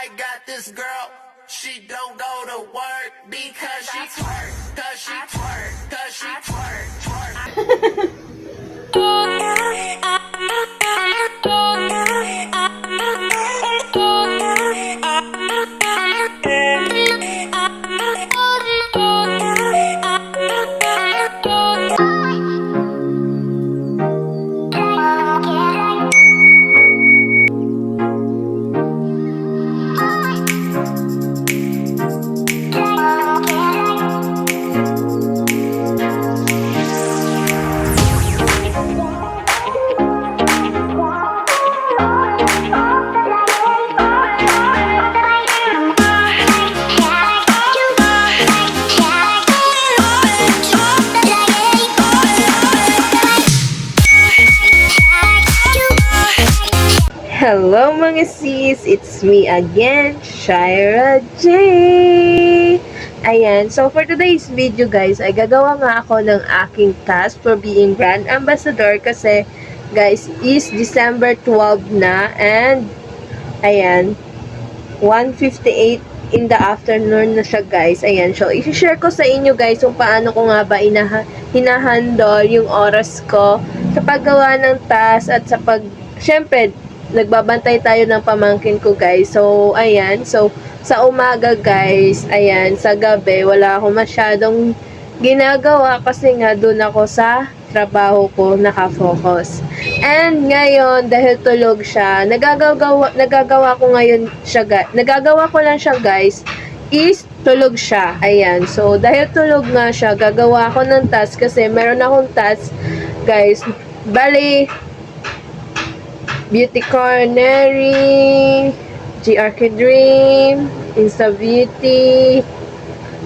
I got this girl, she don't go to work because she twerk, cause she twerk, cause she twerk, twerk. Hello mga sis! It's me again, Shira J! Ayan, so for today's video guys, ay gagawa nga ako ng aking task for being brand ambassador kasi guys, is December 12 na and ayan, 1:58 in the afternoon na siya guys. Ayan, so i-share ko sa inyo guys kung paano ko nga ba hinahandle yung oras ko sa paggawa ng task at sa syempre, nagbabantay tayo ng pamangkin ko guys. So, ayan. So, sa umaga guys, ayan, sa gabi, wala akong masyadong ginagawa kasi nga doon ako sa trabaho ko nakafocus. And ngayon, dahil tulog siya, nagagawa ko ngayon siya, nagagawa ko lang siya guys, is tulog siya. Ayan. So, dahil tulog nga siya, gagawa ako ng task kasi meron akong task guys. Bali, Beauty Cornery, GRK Dream, Insta Beauty,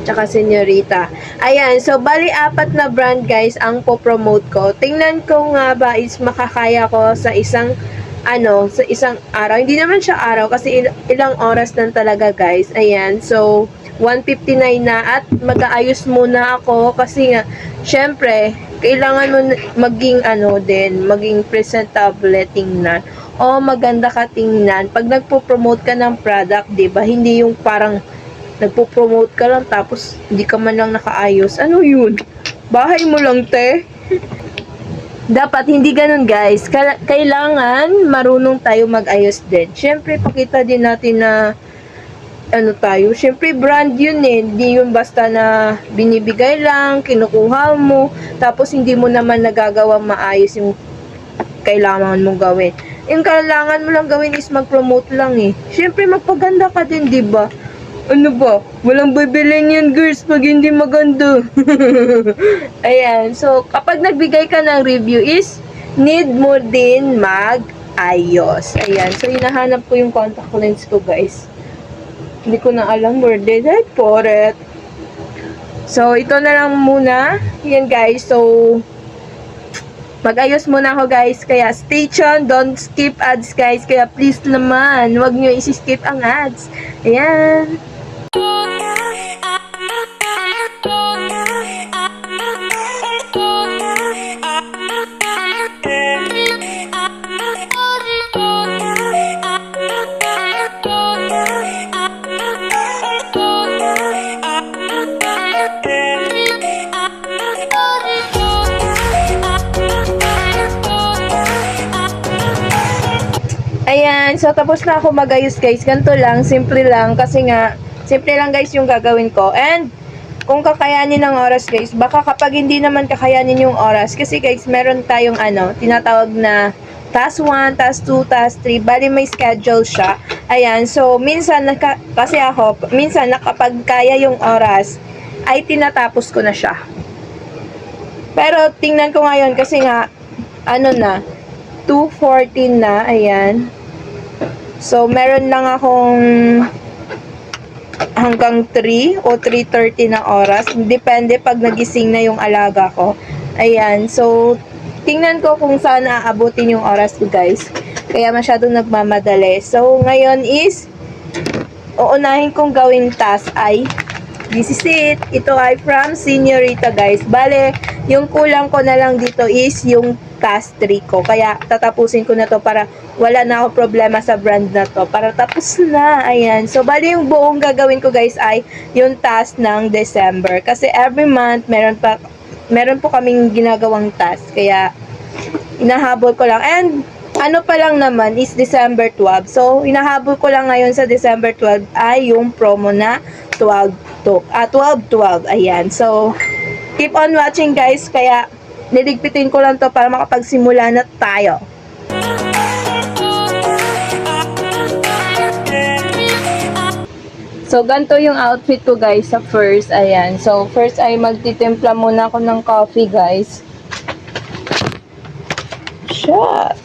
tsaka Senyorita. Ayan, so bali 4 na brand guys ang po-promote ko. Tingnan ko nga ba is makakaya ko sa isang sa isang araw. Hindi naman siya araw kasi ilang oras lang talaga guys. Ayan, so 1:59 na at mag-aayos muna ako kasi nga syempre kailangan mo maging maging presentable tingnan o maganda ka tingnan pag nagpo-promote ka ng product, 'di ba? Hindi yung parang nagpo-promote ka lang tapos hindi ka man lang nakaayos. Ano 'yun? Bahay mo lang, te. Dapat hindi ganun, guys. Kailangan marunong tayo mag-ayos din. Syempre, pakita din natin na tayo. Syempre, brand yun eh. Hindi yun basta na binibigay lang, kinukuha mo, tapos hindi mo naman nagagawa maayos yung kailangan mong gawin. Yung kailangan mo lang gawin is mag-promote lang eh. Syempre, magpaganda ka din, di ba? Ano ba? Walang bibilin yan, girls, pag hindi maganda. Ayan. So, kapag nagbigay ka ng review is, need mo din mag-ayos. Ayan. So, hinahanap ko yung contact lens ko, guys. Hindi ko na alam where did I put it. So, ito na lang muna. Yan, guys. So, mag-ayos muna ako, guys. Kaya, stay tuned. Don't skip ads, guys. Kaya, please naman, huwag nyo isi-skip ang ads. Ayan. Ayan, so tapos na ako mag-ayos guys. Ganito lang, simple lang. Kasi nga, simple lang guys yung gagawin ko. And, kung kakayanin ng oras guys, baka kapag hindi naman kakayanin yung oras, kasi guys, meron tayong tinatawag na task 1, task 2, task 3. Bali may schedule siya. Ayan, so minsan, kasi ako, minsan kapag kaya yung oras, ay tinatapos ko na siya. Pero, tingnan ko ngayon kasi nga, 2:14 na, ayan. So, meron lang akong hanggang 3 o 3:30 na oras. Depende pag nagising na yung alaga ko. Ayan. So, tingnan ko kung saan aabutin yung oras ko, guys. Kaya masyadong nagmamadali. So, ngayon is, uunahin kong gawing task ay, this is it. Ito ay from Senyorita, guys. Bale, yung kulang ko na lang dito is yung task 3 ko. Kaya tatapusin ko na to para wala na ako problema sa brand na to. Para tapos na. Ayan. So, bali yung buong gagawin ko guys ay yung task ng December. Kasi every month, meron po kaming ginagawang task. Kaya, inahabol ko lang. And, ano pa lang naman is December 12. So, inahabol ko lang ngayon sa December 12 ay yung promo na 12-12. Ayan. So, keep on watching guys. Kaya, niligpitin ko lang to para makapagsimula na tayo. So, ganito yung outfit ko guys sa first. Ayan. So, first ay magtitimpla muna ako ng coffee guys. Shot.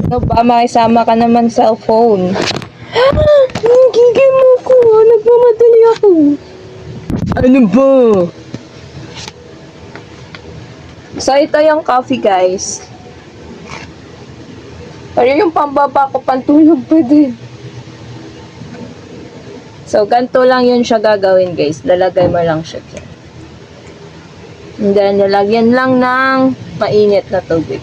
Ano ba? Makisama ka naman cellphone. Gigil mo ko. Nagmamadali ako. Ano ba? So, ito yung coffee guys. Pero yung pambaba ko, pantulog pa din. So, ganito lang yun siya gagawin, guys. Lalagay mo lang siya dyan. And then, lalagyan lang ng mainit na tubig.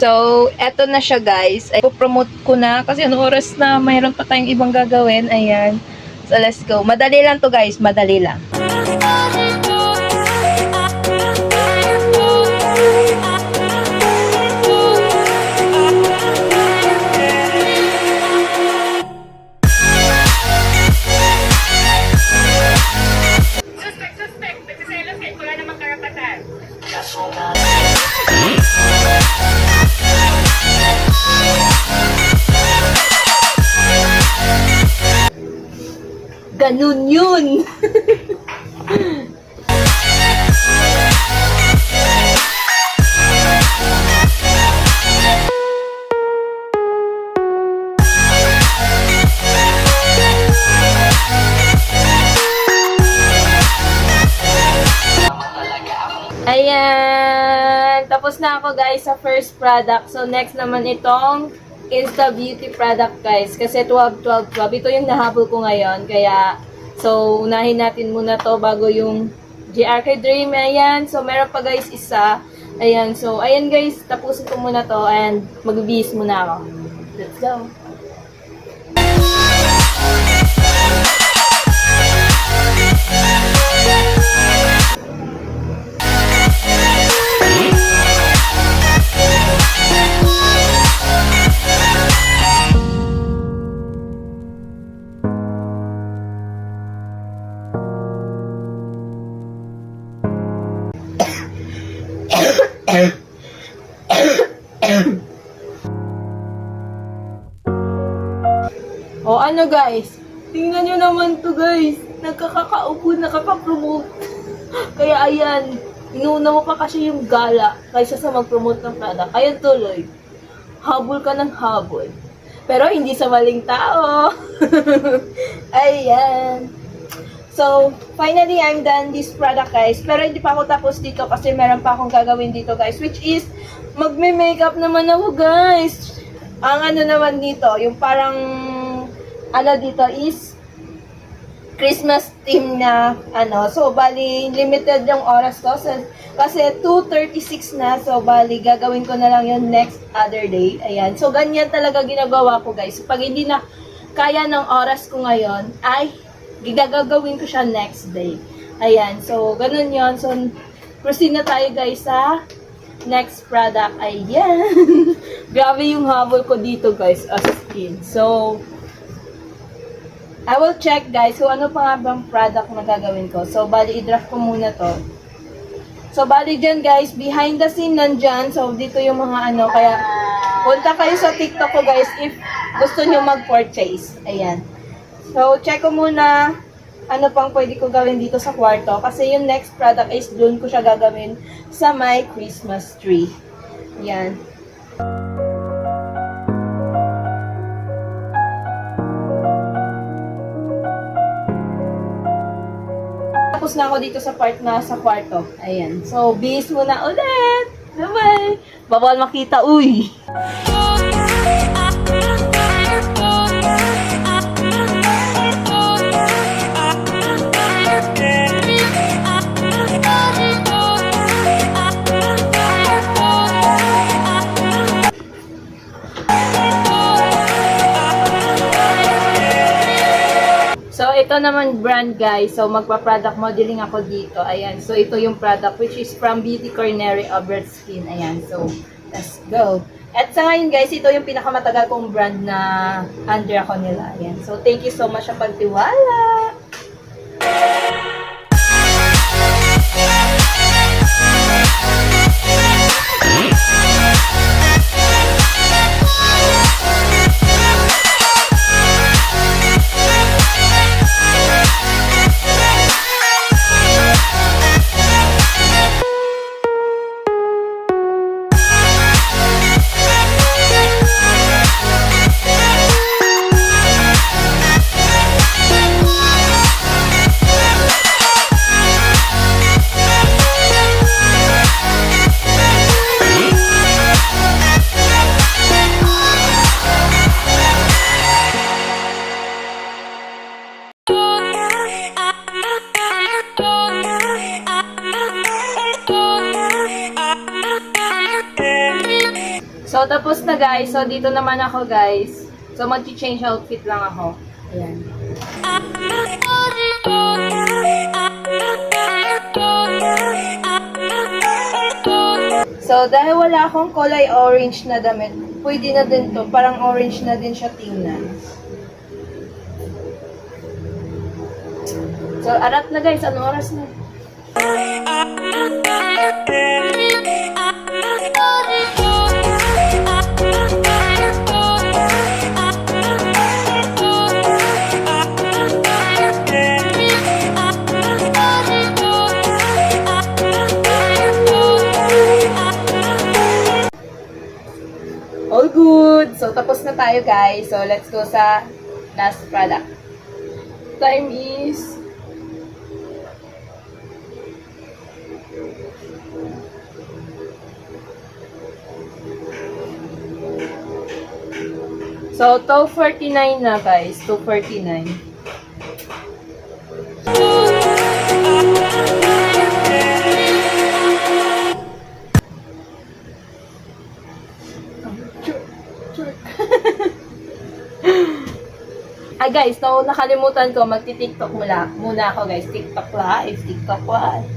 So, eto na siya, guys. Ay, promote ko na kasi ano oras na mayroon pa tayong ibang gagawin. Ayan. So, let's go. Madali lang to, guys. Madali lang. Suspect. Nagsiselos kahit wala namang karapatan. Ganun yun! Ayan! Tapos na ako guys sa first product. So next naman itong Insta Beauty product guys. Kasi 12-12-12. Ito yung nahabol ko ngayon. Kaya, so unahin natin muna to bago yung GRK Dream. Ayan. So meron pa guys isa. Ayan. So ayan guys. Tapusin ko muna to and magbibihis muna ako. Let's go! O ano guys, tingnan nyo naman to guys, nagkakaupo, nakaka-promote. Kaya ayan, inuuna mo pa kasi yung gala kaysa sa mag-promote ng product. Ayan tuloy, habol ka ng habol. Pero hindi sa maling tao. Ayan. So, finally, I'm done this product, guys. Pero hindi pa ako tapos dito kasi meron pa akong gagawin dito, guys. Which is, magme-makeup naman ako, guys. Ang ano naman dito, yung parang, ano dito is, Christmas theme na, ano. So, bali, limited yung oras ko. Kasi 2:36 na. So, bali, gagawin ko na lang yung next other day. Ayan. So, ganyan talaga ginagawa ko, guys. Pag hindi na kaya ng oras ko ngayon, ay, gagawin ko siya next day. Ayan. So, ganun yon. So, proceed na tayo guys sa next product. Ayan. Grabe yung habol ko dito guys as in. So, I will check guys kung ano pa nga bang product na gagawin ko. So, bali i-draft ko muna to. So, bali dyan guys, behind the scene nandyan. So, dito yung mga ano. Kaya, punta kayo sa TikTok ko guys if gusto nyo mag-purchase. Ayan. So, check ko muna ano pang pwede ko gawin dito sa kwarto. Kasi yung next product is doon ko siya gagawin sa my Christmas tree. Yan. Tapos na ako dito sa part na sa kwarto. Ayan. So, bihis muna ulit. Bye-bye. Bawal makita. Uy! ito naman brand guys. So, magpa-product modeling ako dito. Ayan. So, ito yung product which is from Beauty Corner Over Skin. Ayan. So, let's go. At sa ngayon guys, ito yung pinakamatagal kong brand na under ako nila. Ayan. So, thank you so much sa pagtiwala. So, tapos na guys. So, dito naman ako guys. So, mag-change outfit lang ako. Ayan. So, dahil wala akong kulay orange na damit, pwede na din to. Parang orange na din siya tingnan. So, arat na guys. Anong oras na? All good. So, tapos na tayo guys. So, let's go sa last product. Time is so, 2:49 na guys. 2:49. Ay guys, no, nakalimutan ko, magti-TikTok muna ako guys. TikTok live, TikTok live.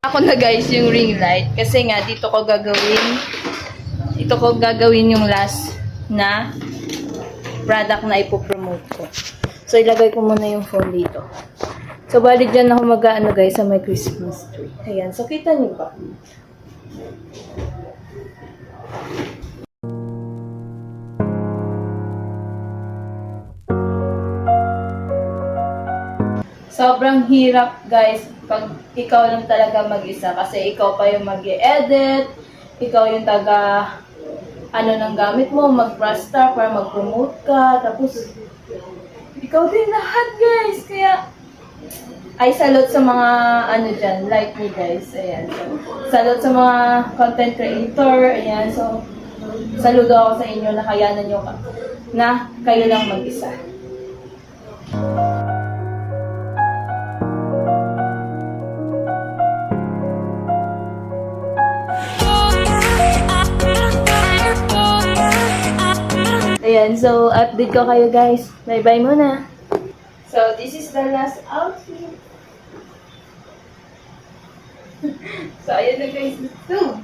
Ako na guys yung ring light kasi nga dito ko gagawin yung last na product na ipopromote ko. So ilagay ko muna yung phone dito. So bali dyan ako mag-ano guys sa may Christmas tree. Ayan, so kita niyo ba? Sobrang hirap guys pag ikaw lang talaga mag-isa kasi ikaw pa yung mag-edit, ikaw yung taga ano ng gamit mo, mag-brush star para mag-promote ka, tapos ikaw din lahat guys, kaya ay salute sa mga ano dyan, like me guys, ayan, so salute sa mga content creator, ayan, so saludo ako sa inyo na kayanan nyo na kayo lang mag-isa. Ayan, so update ko kayo guys. Bye-bye muna. So, this is the last outfit. So, ayan na guys. Let's go.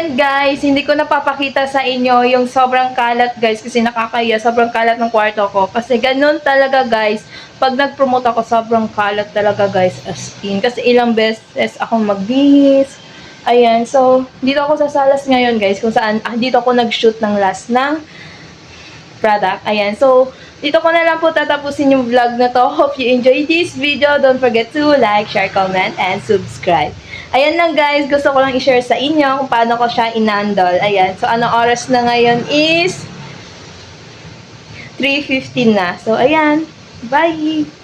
ayan guys, hindi ko napapakita sa inyo yung sobrang kalat guys kasi nakakaya, sobrang kalat ng kwarto ko. Kasi ganun talaga guys, pag nag-promote ako sobrang kalat talaga guys, as in. Kasi ilang beses akong magbihis. Ayan, so dito ako sa Salas ngayon guys, kung saan dito ako nag-shoot ng last ng product. Ayan, so dito ko na lang po tatapusin yung vlog na to. Hope you enjoyed this video. Don't forget to like, share, comment, and subscribe. Ayan lang guys, gusto ko lang i-share sa inyo kung paano ko siya inandol. Ayan, so anong oras na ngayon is 3:15 na. So ayan, bye!